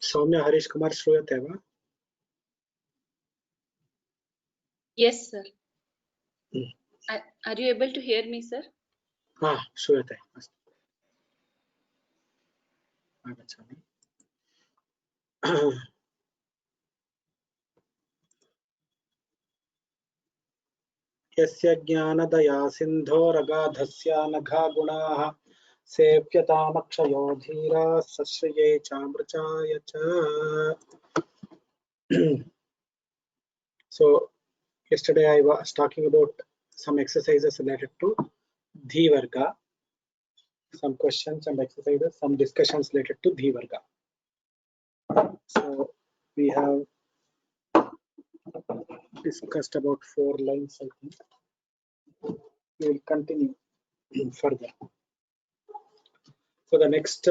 सौम्य हरीश कुमार श्रूयते वा? Yes, sir. Are you able to hear me, sir? हाँ, श्रूयते। आगच्छामि। यस्य ज्ञानदया सिन्धोरगाधस्य नघा गुणाः सेव्यतामक्षयो धीराः सश्रिये चामृचाय च। So yesterday I was talking about some exercises related to Dhi Varga, some questions and exercises, some discussions related to Dhi Varga. So we have discussed about 4 lines, I think. We will continue further. So the next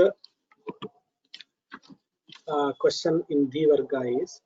question in Dhi Varga is,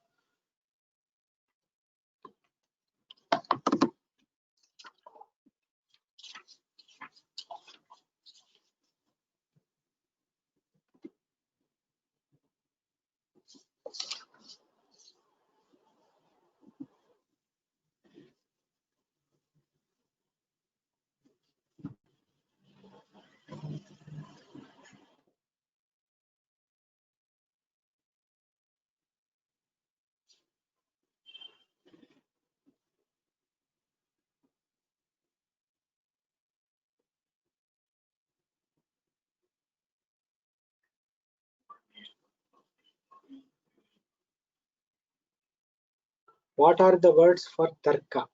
what are the words for tarka?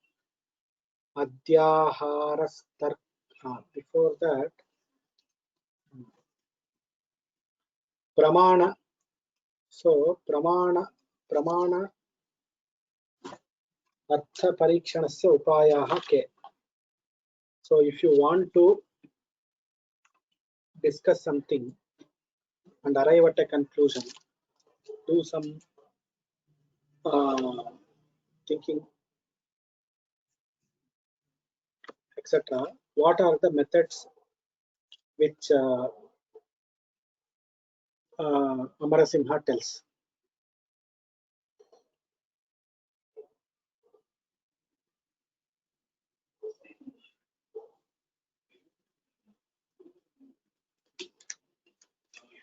Adhyaharas tarka. Before that, pramana. So pramana artha parikshanasya upayaha ke. So if you want to discuss something and arrive at a conclusion, do some thinking, etc. What are the methods which Amarasimha tells?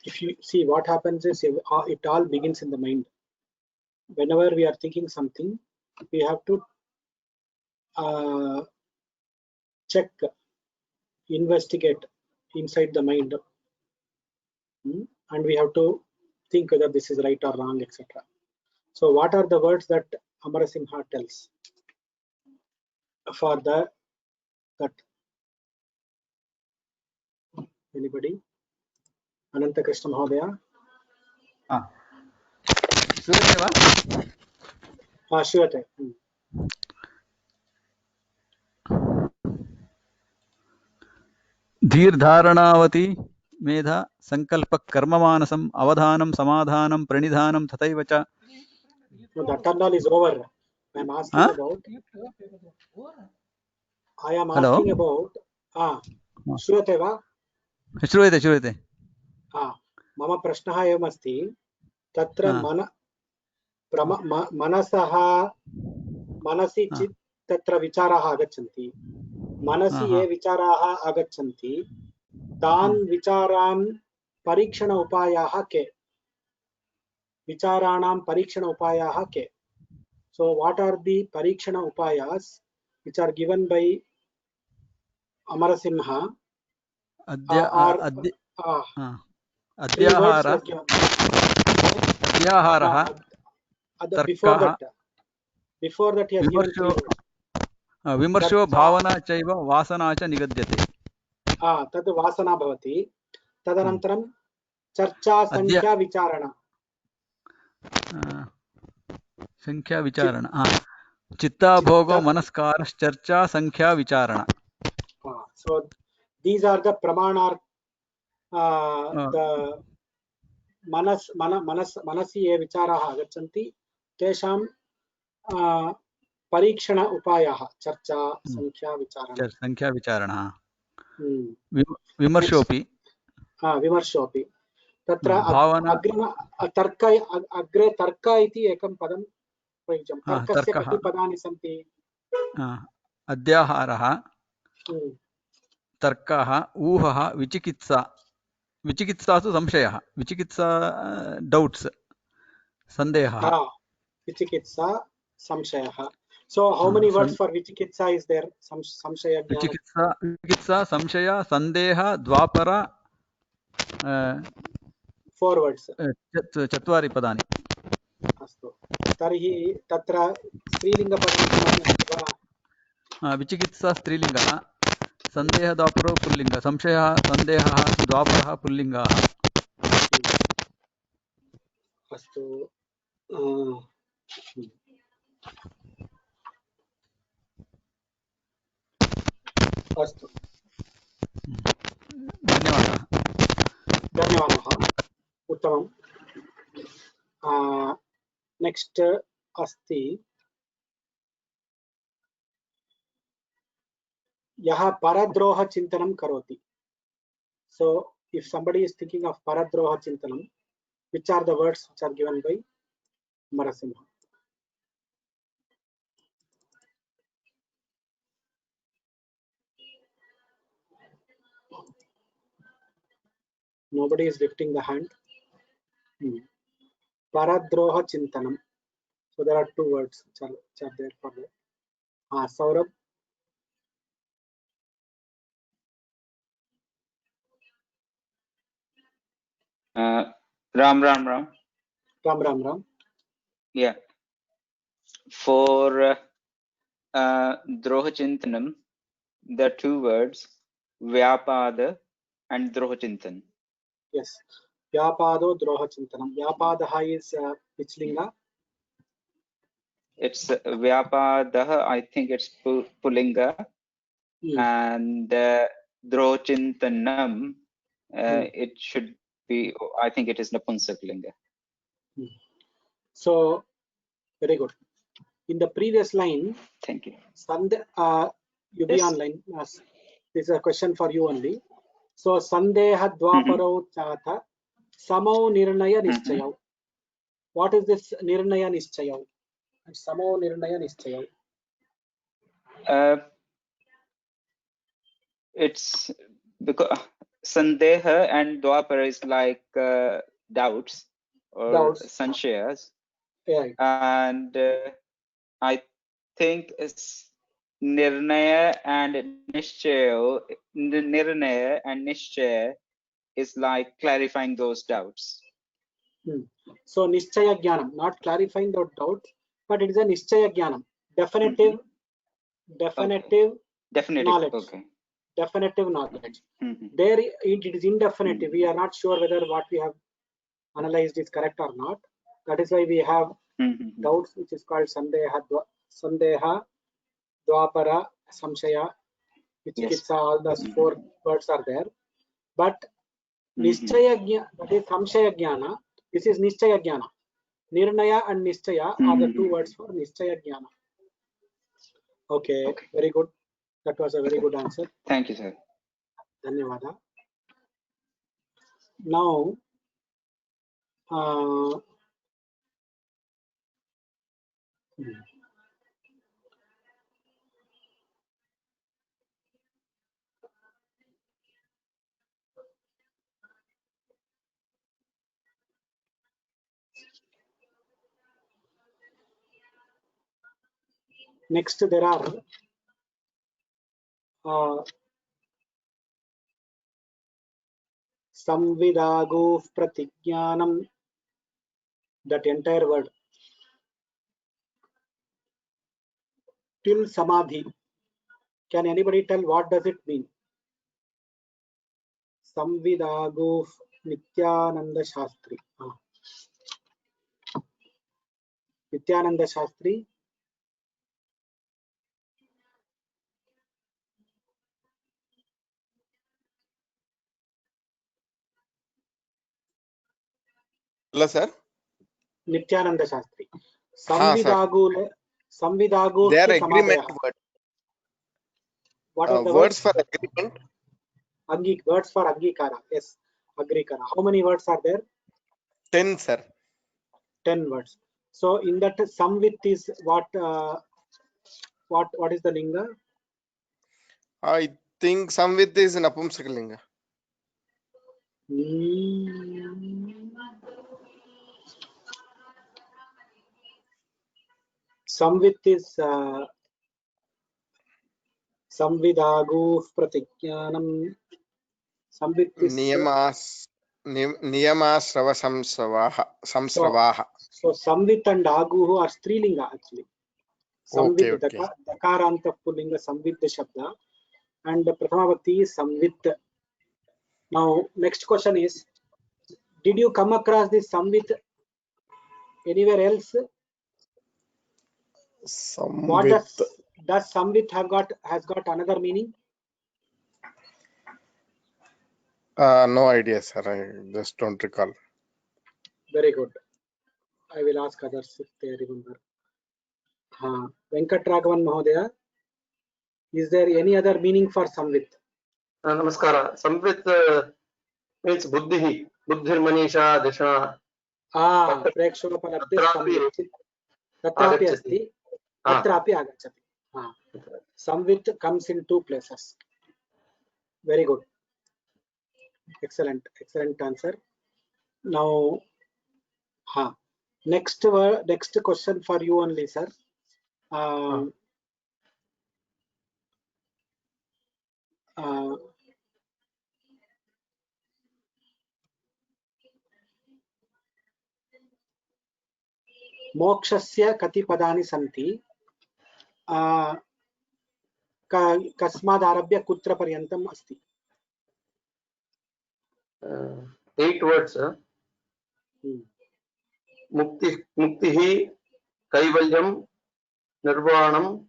If you see, what happens is it all begins in the mind. Whenever we are thinking something, we have to check, investigate inside the mind, and we have to think whether this is right or wrong, etc. So what are the words that Amarasimha tells for that? Anybody? Ananta Krishna Mahodaya? श्रूयते वा? श्रूयते। धीर्धारणावती मेधा संकल्प कर्ममानसम अवधानम समाधानम प्रणिधानम तथैव च. That all is over. I am asking about. I am asking about. श्रूयते वा? श्रूयते श्रूयते. मम प्रश्नः एवमस्ति, तत्र मनसि चित् तत्र विचाराः आगच्छन्ति, मनसि ये विचाराः आगच्छन्ति तान् विचारान् परीक्षण उपायाः के? विचाराणां परीक्षण उपायाः के? So what are the parikshana upayas which are given by Amarasimha? Before that he has given 3 words. विमर्शो भावना चैव वासना च निगद्यते. तद् वासना भवति. तदनन्तरं चर्चा संख्या विचारणा. संख्या विचारणा. चित्ताभोगो Chitta. मनस्कारश्चर्चा संख्या विचारण So these are the pramana, the मनसि ये विचाराः आगच्छन्ति तेषां परीक्षण उपायाः चर्चा संख्या विचारणं संख्या विचारण विमर्शोऽपि विमर्शोऽपि तत्र भावना अग्रे तर्क इति एकं पदं प्रयुज्यं तर्कस्य कति पदानि सन्ति अध्याहारः तर्कः ऊहः विचिकित्सा विचिकित्सासु संशयः विचिकित्सा डाउट्स संदेहः विचिकित्सा संशयः. So how many words for vichikitsa is there? Samshaya jnana. विचिकित्सा संशय संदेह द्वापर 4 words. चत्वारि पदानि. अस्तु तर्हि तत्र स्त्रीलिङ्गपदं विचिकित्सा स्त्रीलिङ्गः संदेह द्वापरो पुल्लिङ्गः संशयः संदेहः द्वापरः पुल्लिङ्गाः. अस्तु अस्तु धन्यवादः उत्तमं. नेक्स्ट अस्ति यः परद्रोह चिन्तनं करोति. So if somebody is thinking of paradroha chintanam, which are the words which are given by Marasimha? Nobody is lifting the hand. Paradroha chintanam. So there are 2 words which are there for that. Saurabh. Ram. Yeah. For Droha Chintanam, there are 2 words, Vyapada and Droha Chintan. Yes. Vyapado Droha Chintanam. Vyapadaha is which linga? It's Vyapadaha, I think it's Pullinga. And Droha Chintanam, it should be, I think it is Napunsaklinga. So, very good. In the previous line, thank you. You be online. This is a question for you only. So, Sandeha Dwaparo Chata Samo Nirnaya Nischayau. What is this Nirnaya Nischayau? Samo Nirnaya Nischayau. It's because Sandeha and Dwapara is like doubts or sanshayas. Right. And I think it's Nirnaya and Nishchaya is like clarifying those doubts. So Nischaya Jnanam, not clarifying those doubts, but it is a Nischaya Jnanam, definitive knowledge. Okay. Definitive knowledge. There it is indefinitive. We are not sure whether what we have analyzed is correct or not. That is why we have doubts, which is called Sandeha, Dwapara, Samshaya, Vichikitsa. All those 4 words are there. But Nischaya Jnana, that is Samshaya Jnana, this is Nischaya Jnana. Nirnaya and Nischaya are the 2 words for Nischaya Jnana. Okay, very good. That was a very good answer. Thank you, sir. Dhanyavada. Now, next there are Samvidago Pratigyanam, that entire word till Samadhi. Can anybody tell what does it mean? Samvidago Nityananda Shastri. Nityananda Shastri. Hello, sir. Nityananda Shastri. हाँ, sir. Samvidagu They are agreement word. What are the words for agreement? Words for Angikara. Yes, Agrikara. How many words are there? 10, sir. 10 words. So in that Samvit is what is the linga? I think Samvit is Napumsakalinga. Samvit is Samvidagu Pratigyanam. Samvit is Niyamasrava Samsravaha. So Samvit and Agu are Strilinga actually. Samvit, Okay. Dakaranta Pullinga Samvit Shabda and Prathamabhakti is Samvit. Now next question is, did you come across this Samvit anywhere else? What does Samvit has got another meaning? No idea, sir. I just don't recall. Very good. I will ask others if they remember. Venkat Raghavan Mahodaya, is there any other meaning for Samvit? Namaskara. Samvit means buddhi. Buddhir manisha dishana. Prekshopalabdhi Samvit. Tatrapi asti. Atrapi agachati. Samvit comes in two places. Very good. Excellent answer. Now, next question for you only, sir. Mokshasya kati padani santi kasmadarabhya kutra paryantam asti. 8 words. Muktihi kaivalyam nirvanam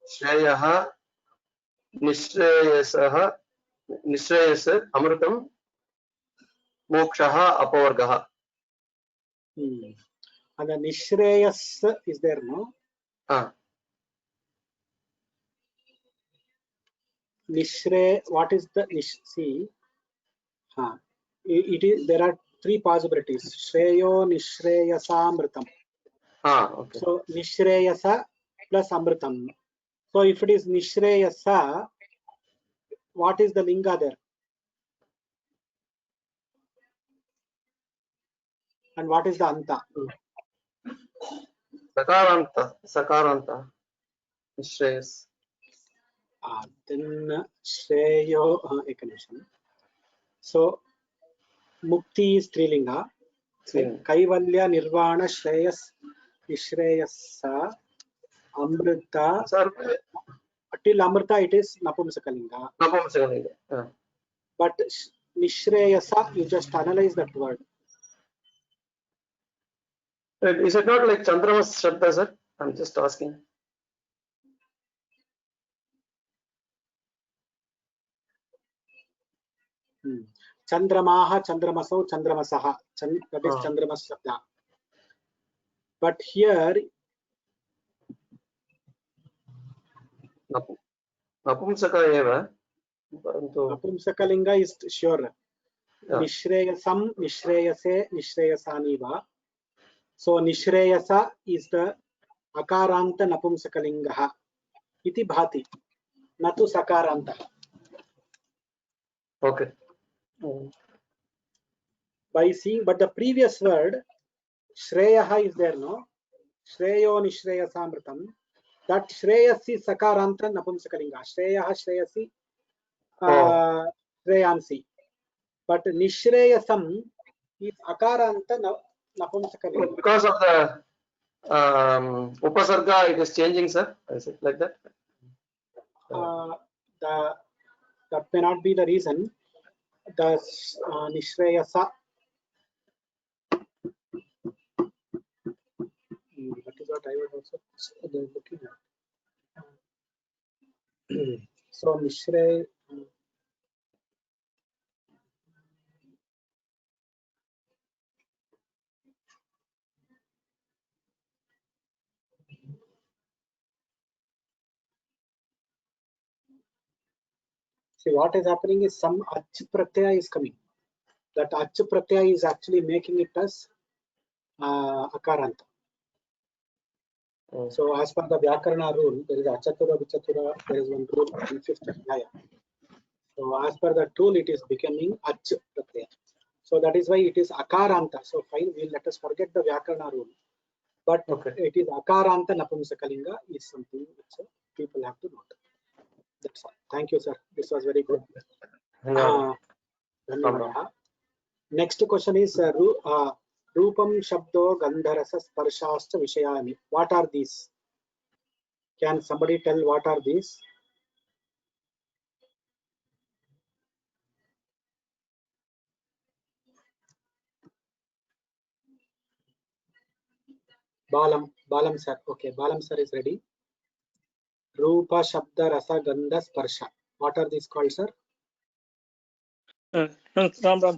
shreyaha nishreyasah amritam mokshaha apavargaha. And the Nishreyas is there, no? Nishrey, what is the see? It is, there are 3 possibilities. Shreyo Nishreyasa Amritam. Okay. So Nishreyasa plus Amritam. So if it is Nishreyasa, what is the linga there? And what is the anta? Sakaranta. Nishreyas. Then Shreyo explanation. So Mukti is Trilinga. Kaivalya Nirvana Shreyas Nishreyasa Amrita. Till Amrita it is Napumsakalinga. But Nishreyasa, you just analyze that word. Is it not like Chandramas Shabda, sir? I'm just asking. Chandramaha, Chandramaso, Chandramasaha. That is Chandramas Shabda. But here Napumsaka eva. Napumsakalinga is sure. Nishreyasam, Nishreyase, Nishreyasaniva. So Nishreyasa is the Akaranta Napumsakalingaha. Iti bhati. Natu Sakaranta. Okay. By seeing, but the previous word, Shreyaha is there, no? Shreyo Nishreyasamritam. That Shreyasi Sakaranta Napumsakalinga. Shreyaha Shreyasi Shreyansi. But Nishreyasam is Akaranta Napumsakalinga. Because of the Upasarga, it is changing, sir. Is it like that? That may not be the reason. The Nishreyasa. That is what I was also looking at. So Nishrey. See, what is happening is some ach pratyaya is coming. That ach pratyaya is actually making it as akaranta. So as per the Vyakarana rule, there is achatura, vichatura, there is one rule in 5th Adhyaya. So as per that rule, it is becoming ach pratyaya. So that is why it is akaranta. So fine, let us forget the Vyakarana rule. But it is akaranta napumsakalinga is something which people have to note. That's all. Thank you, sir. This was very good. Next question is Rupam Shabdo Gandharasa Sparshascha Vishayani. What are these? Can somebody tell what are these? Balam sir. Okay, Balam sir is ready. Rupa Shabda Rasa Gandha Sparsha. What are these called, sir? Ram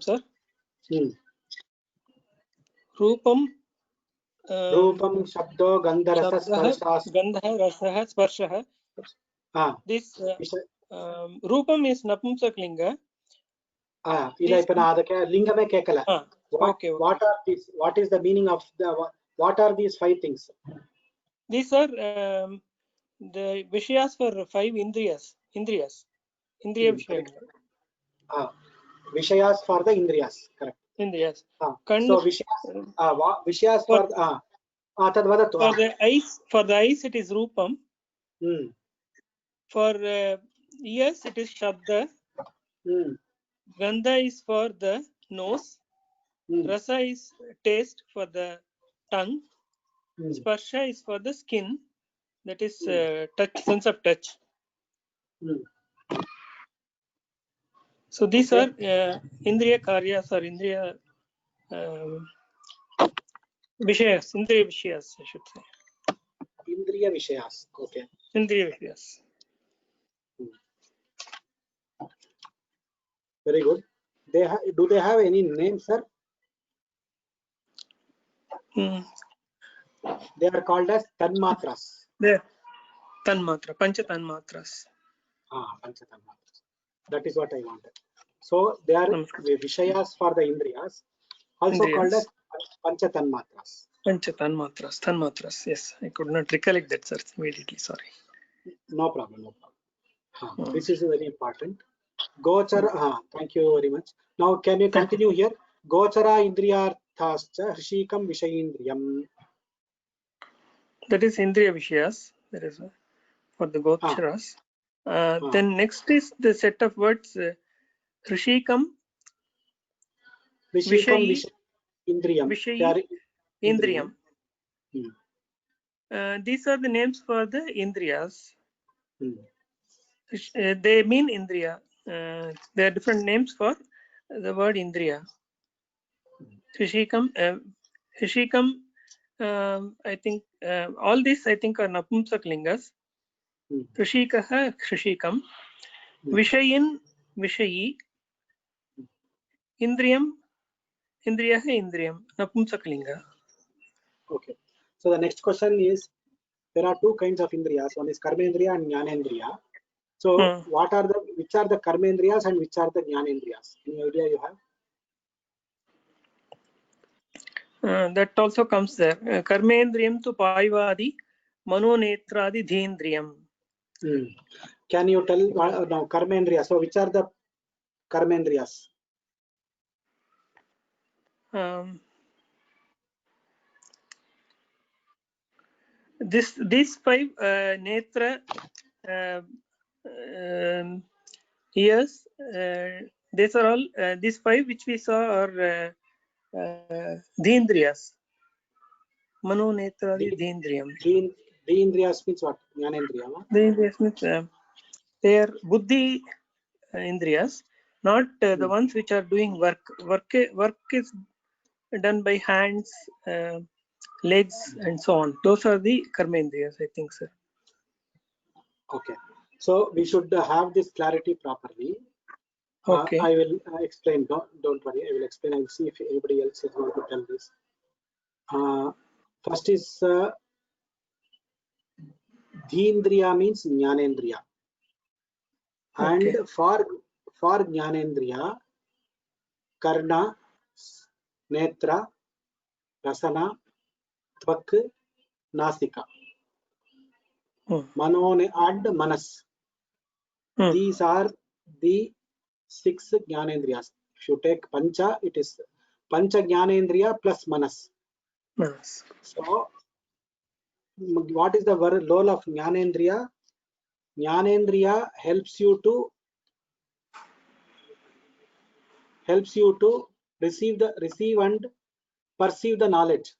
sir. Rupam Shabdo Gandha Rasa Sparsha. Gandha Rasa Sparsha. This Rupam is Napumsaklinga. Lingame Kekala. What are these? What is the meaning of what are these 5 things? These are the Vishayas for 5 Indriyas. Indriya Vishaya. Vishayas for the Indriyas, correct. Indriyas. So Vishayas for the eyes it is Rupam. For ears it is Shabda. Gandha is for the nose. Rasa is taste for the tongue. Sparsha is for the skin. That is touch, sense of touch. So these are Indriya Karyas or Indriya Vishayas. Indriya Vishayas, I should say. Indriya Vishayas. Okay. Indriya Vishayas. Very good. Do they have any name, sir? They are called as Tanmatras. Tanmatra, Pancha Tanmatras. Pancha Tanmatras. That is what I wanted. So they are Vishayas for the Indriyas, also called as Pancha Tanmatras. Pancha Tanmatras. Yes, I could not recollect that, sir, immediately. Sorry. No problem. This is very important. Gochara, thank you very much. Now, can you continue here? Gochara Indriyarthascha Hrishikam Vishayindriyam. That is Indriya Vishayas. That is for the Gocharas. Then next is the set of words Hrishikam, Vishayi, Indriyam. These are the names for the Indriyas. They mean Indriya. There are different names for the word Indriya. Hrishikam, I think all these I think are Napumsak lingas. Hrishikaha, Hrishikam. Vishayin, Vishayi. Indriyam, Indriyaha, Indriyam. Napumsak linga. Okay. So the next question is, there are 2 kinds of Indriyas. One is Karmendriya and Jnanendriya. So which are the Karmendriyas and which are the Jnanendriyas? Any idea you have? That also comes there. Karmendriyam to Paivadi, Manonetradi Dhendriyam. Can you tell now Karmendriya? So which are the Karmendriyas? These 5 Netra ears, these are all these 5 which we saw are Dhendriyas. Mano Netradi Dhendriyam. Dhendriyas means what? Jnanendriya? Dhendriyas means they are Buddhi Indriyas, not the ones which are doing work. Work is done by hands, legs, and so on. Those are the Karmendriyas, I think, sir. Okay. So we should have this clarity properly. Okay. I will explain. Don't worry. I will explain. I will see if anybody else is going to tell this. First is Dhendriya means Jnanendriya. And Okay. for Jnanendriya, Karna, Netra, Rasana, Tvak, Nasika. Manone and Manas. These are the 6 Jnanendriyas. If you take Pancha, it is Pancha Jnanendriya plus Manas. Manas. So, what is the role of Jnanendriya? Jnanendriya helps you to receive and perceive the knowledge.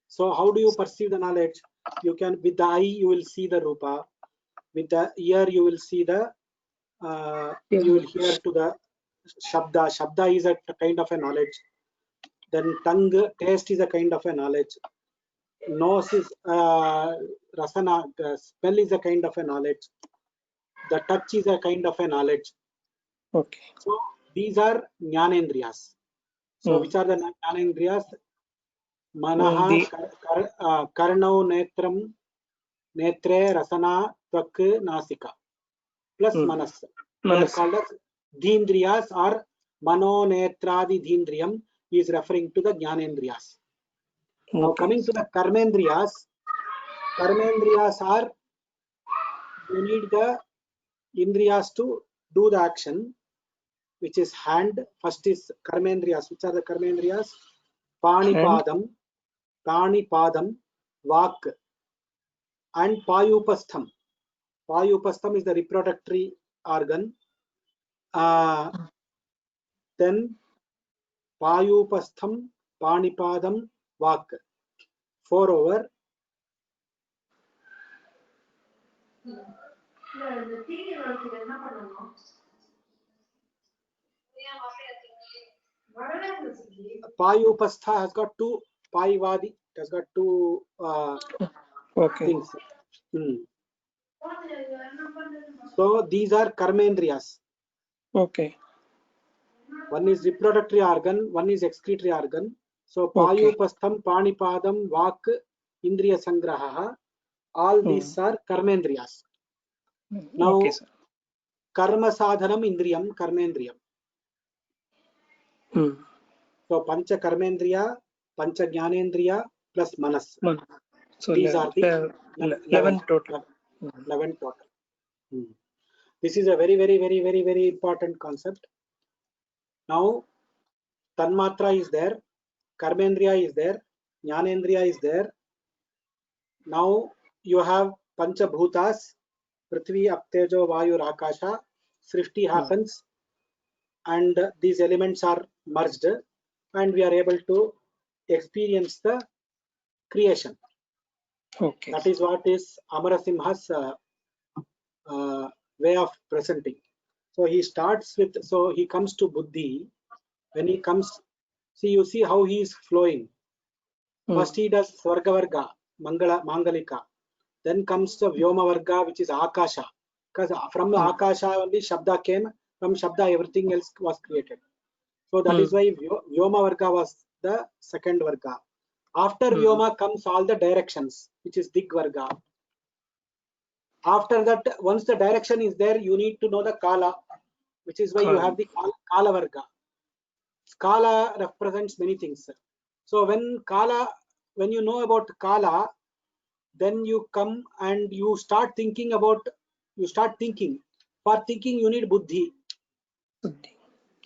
So how do you perceive the knowledge? You can, with the eye you will see the rupa, with the ear you will see the you will hear to the shabda. Shabda is a kind of a knowledge. Then tongue, taste is a kind of a knowledge. Nose is rasana, smell is a kind of a knowledge. The touch is a kind of a knowledge. Okay. So these are Jnanendriyas. So which are the Jnanendriyas? Manaha, Karnau, Netram, Netre, Rasana, Tvak, Nasika plus Manas. They are called as Dhendriyas, or Mano, Netradi Dhendriyam is referring to the Jnanendriyas. Now coming to the Karmendriyas, Karmendriyas are, you need the Indriyas to do the action, which is hand. First is Karmendriyas. Which are the Karmendriyas? Panipadam, Panipadam, Vak, and Payupastham. Payupastham is the reproductory organ. Then Payupastham, Panipadam, Vak. 4 over. Payupastha has got 2 Payvadi. It has got 2 things. So these are Karmendriyas. Okay. One is reproductory organ, one is excretory organ. So Payupastham, Panipadam, Vak, Indriya Sangraha, all these are Karmendriyas. Now, okay, sir. Karma Sadhanam Indriyam, Karmendriyam. So Pancha Karmendriya, Pancha Jnanendriya plus Manas. So these are the 11 total. 11 total. This is a very, very, very, very, very important concept. Now, Tanmatra is there, Karmendriya is there, Jnanendriya is there. Now you have Pancha Bhutas, Prithvi, Aptejo, Vayu, Akasha. Srishti happens, and these elements are merged, and we are able to experience the creation. Okay. That is what is Amarasimha's way of presenting. So he starts with, so he comes to Buddhi. When he comes, see, you see how he is flowing. First he does Swargavarga, Mangalika. Then comes the Vyomavarga, which is Akasha. Because from the Akasha only Shabda came. From Shabda everything else was created. So that is why Vyomavarga was the second Varga. After Vyoma comes all the directions, which is Digvarga. After that, once the direction is there, you need to know the Kala, which is why you have the Kala Varga. Kala represents many things. So when you know about Kala, then you come and you start thinking. For thinking you need Buddhi.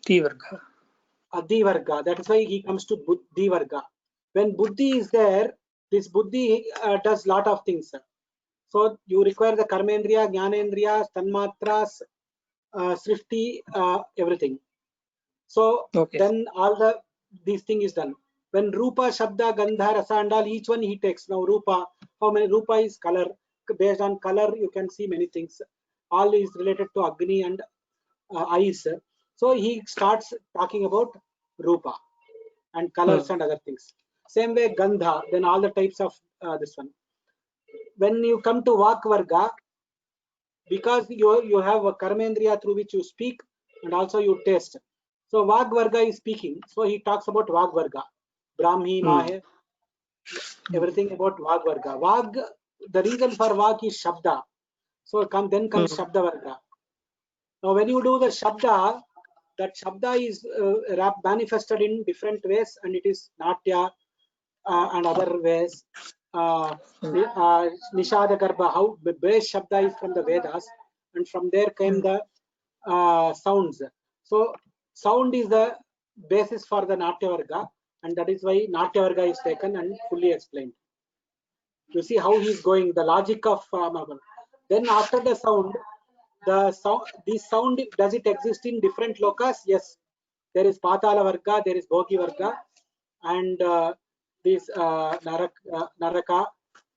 Divarga. Divarga. That is why he comes to Divarga. When Buddhi is there, this Buddhi does lot of things. So you require the Karmendriya, Jnanendriya, Tanmatras, Srishti, everything. So then all these thing is done. When Rupa, Shabda, Gandha, Rasa and all, each one he takes. Now Rupa, how many? Rupa is color. Based on color, you can see many things. All is related to Agni and eyes. So he starts talking about Rupa and colors and other things. Same way Gandha, then all the types of this one. When you come to Vak Varga, because you have a Karmendriya through which you speak and also you taste. So Vak Varga is speaking. So he talks about Vak Varga. Brahmi, Mahe, everything about Vak Varga. The reason for Vak is Shabda. So then comes Shabda Varga. Now, when you do the Shabda, that Shabda is manifested in different ways, and it is Natya and other ways. Nishada Garbha, how the base Shabda is from the Vedas, and from there came the sounds. So sound is the basis for the Natya Varga, and that is why Natya Varga is taken and fully explained. You see how he is going, the logic of then after the sound, this sound, does it exist in different lokas? Yes, there is Patala Varga, there is Bhogi Varga, and this Naraka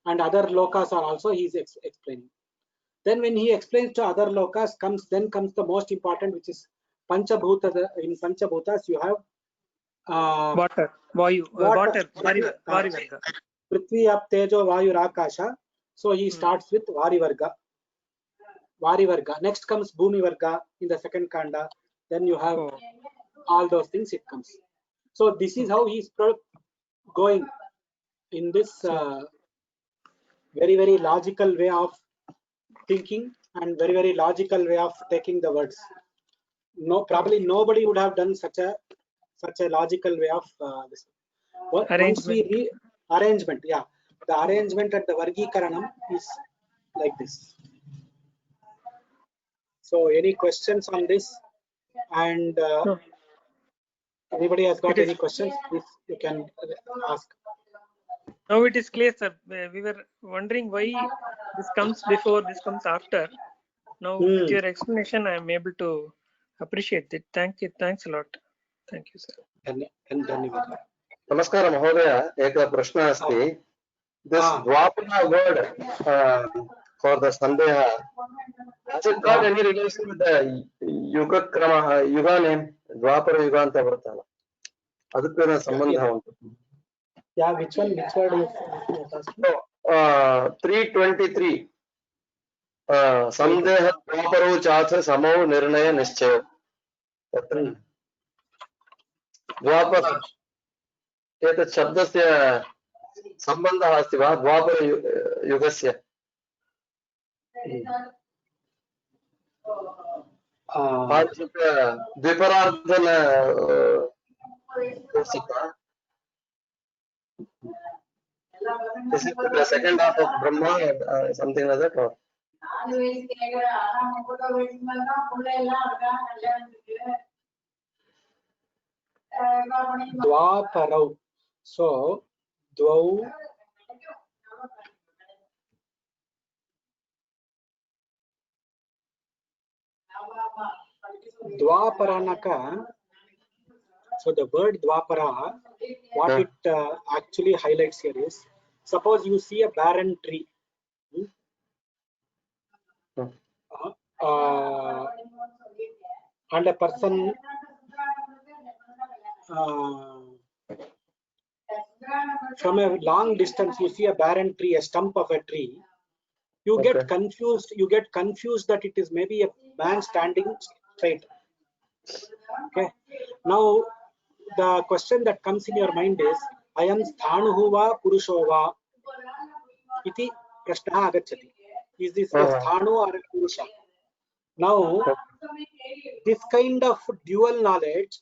and other lokas are also he is explaining. Then when he explains to other lokas, comes the most important, which is Panchabhuta. In Panchabhutas you have water, Vayu, water, Varivarga. Prithvi, Ap, Tejo, Vayu, Rakasha. So he starts with Varivarga. Next comes Bhumi Varga in the second Kanda. Then you have all those things, it comes. So this is how he's going in this very, very logical way of thinking and very, very logical way of taking the words. No, probably nobody would have done such a logical way of this. Once we arrangement, yeah, the arrangement at the Vargikaranam is like this. So any questions on this? And No. anybody has got any questions, please you can ask. Now it is clear, sir. We were wondering why this comes before, this comes after. Now with your explanation, I am able to appreciate it. Thank you. Thanks a lot. Thank you, sir. नमस्कार महोदय, एकः प्रश्नः अस्ति. This Dwapara word for the Sandeha, has it got any relation with the Yuga Krama, Yuga name? Dwapara Yuga anta vartala. Adukku sambandha untu. Yeah, which word is 323. Sandeha Dwaparo Chatha Samo Nirnaya Nischayo. Dwapara एतत् शब्दस्य सम्बन्धः अस्ति वा द्वापर युगस्य? द्विपरार्धन is it the second half of Brahma or something like that, or? Dwaparau. So Dwau Dwaparanaka. So the word Dwapara, what it actually highlights here is, suppose you see a barren tree. And a person from a long distance, you see a barren tree, a stump of a tree. You get confused. You get confused that it is maybe a man standing straight. Okay. Now the question that comes in your mind is, Ayam sthanuhu va purusho va iti prashnaha agacchati. Is this a sthanu or a purusha? Now this kind of dual knowledge,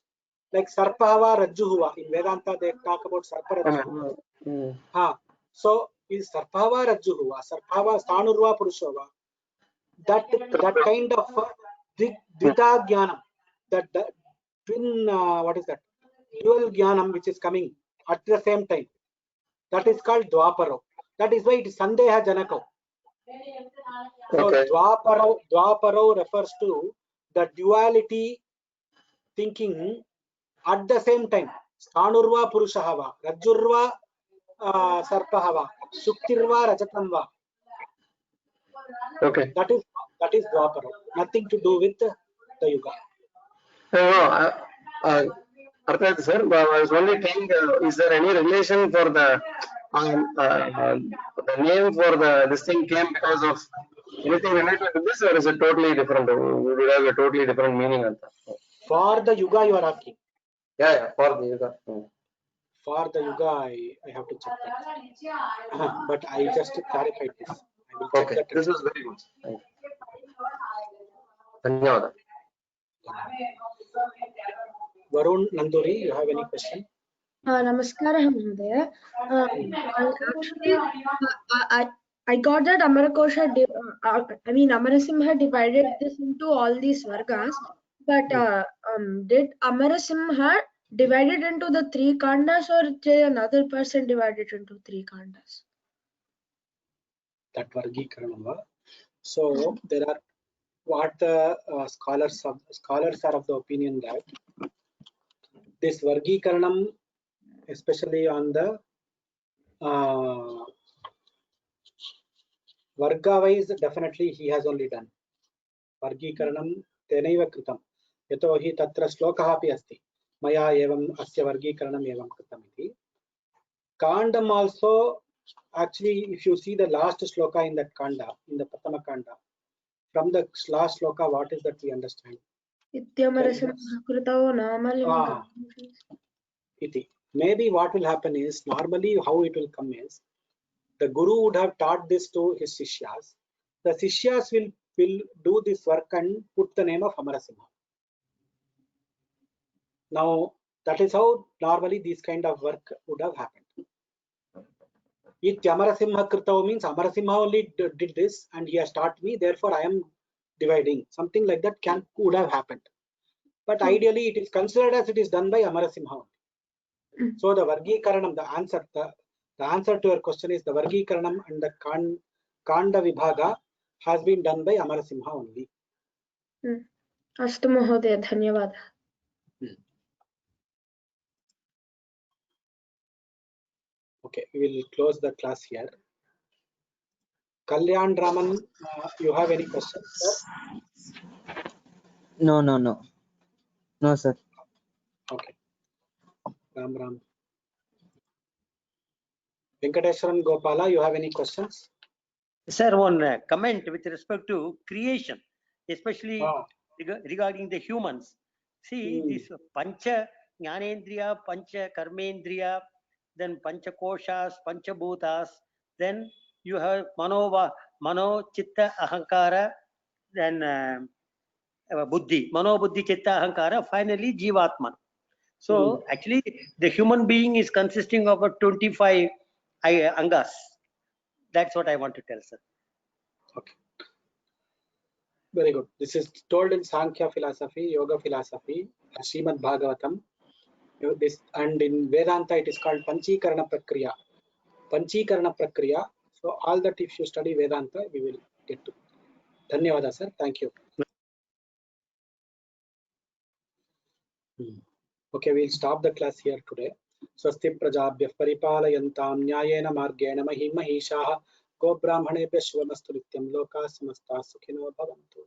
like sarpahava rajjuhuva, in Vedanta they talk about sarpa rajjuhuva. So is sarpahava rajjuhuva, sarpahava sthanurva purushova, that kind of dvita jnanam, that twin what is that, dual jnanam which is coming at the same time, that is called dwaparo. That is why it is sandeha janakau. So dwaparo refers to the duality thinking at the same time. Sthanurva purushahava, rajjurva sarpahava, shuktirva rajatamva. Okay. That is dwaparo. Nothing to do with the yuga. No, Arthat sir, I was only telling, is there any relation for the name for this thing came because of anything related to this, or is it totally different? Would it have a totally different meaning? For the yuga you are asking? Yeah, for the yuga. For the yuga, I have to check that. But I just clarified this. I will check that. This is very good. Thank you. Dhanyawad. Varun Nanduri, you have any question? Namaskara, Mahodaya. Actually, I got that Amarakosha, Amarasimha divided this into all these Vargas, but did Amarasimha divided into the 3 Kandas, or did another person divided into 3 Kandas? That Vargikaranam. So there are what the scholars are of the opinion that this Vargikaranam, especially on the Varga wise, definitely he has only done. Vargikaranam tenaiva kritam. Yato hi tatra shlokaha api asti. Maya evam asya Vargikaranam evam kritam iti. Kandam also, actually, if you see the last shloka in that Kanda, in the Pratama Kanda, from the last shloka, what is that we understand? Iti. Maybe what will happen is, normally how it will come is, the Guru would have taught this to his Sishyas. The Sishyas will do this work and put the name of Amarasimha. Now, that is how normally this kind of work would have happened. It Amarasimha Kritao means Amarasimha only did this and he has taught me, therefore I am dividing. Something like that would have happened. But ideally it is considered as it is done by Amarasimha. So the Vargikaranam, the answer to your question is the Vargikaranam and the Kanda Vibhaga has been done by Amarasimha only. Astu Mahodaya, Dhanyavada. Okay, we will close the class here. Kalyan Raman, you have any questions, sir? No, sir. Okay. Ram. Venkateswaran Gopala, you have any questions? Sir, one comment with respect to creation, especially regarding the humans. See, this Pancha Jnanendriya, Pancha Karmendriya, then Pancha Koshas, Pancha Bhutas, then you have Mano Chitta Ahankara, then Buddhi, Mano Buddhi Chitta Ahankara, finally Jivatman. So actually the human being is consisting of 25 Angas. That's what I want to tell, sir. Okay. Very good. This is told in Sankhya philosophy, Yoga philosophy, Srimad Bhagavatam. This, and in Vedanta it is called Panchikarana Prakriya. Panchikarana Prakriya. So all that if you study Vedanta, we will get to. Dhanyavada, sir. Thank you. Okay, we'll stop the class here today. Swasti prajabhyah paripalayantam nyayena margena mahim mahishaha go brahmanebhyah shubhamastu nityam loka samasta sukhino bhavantu.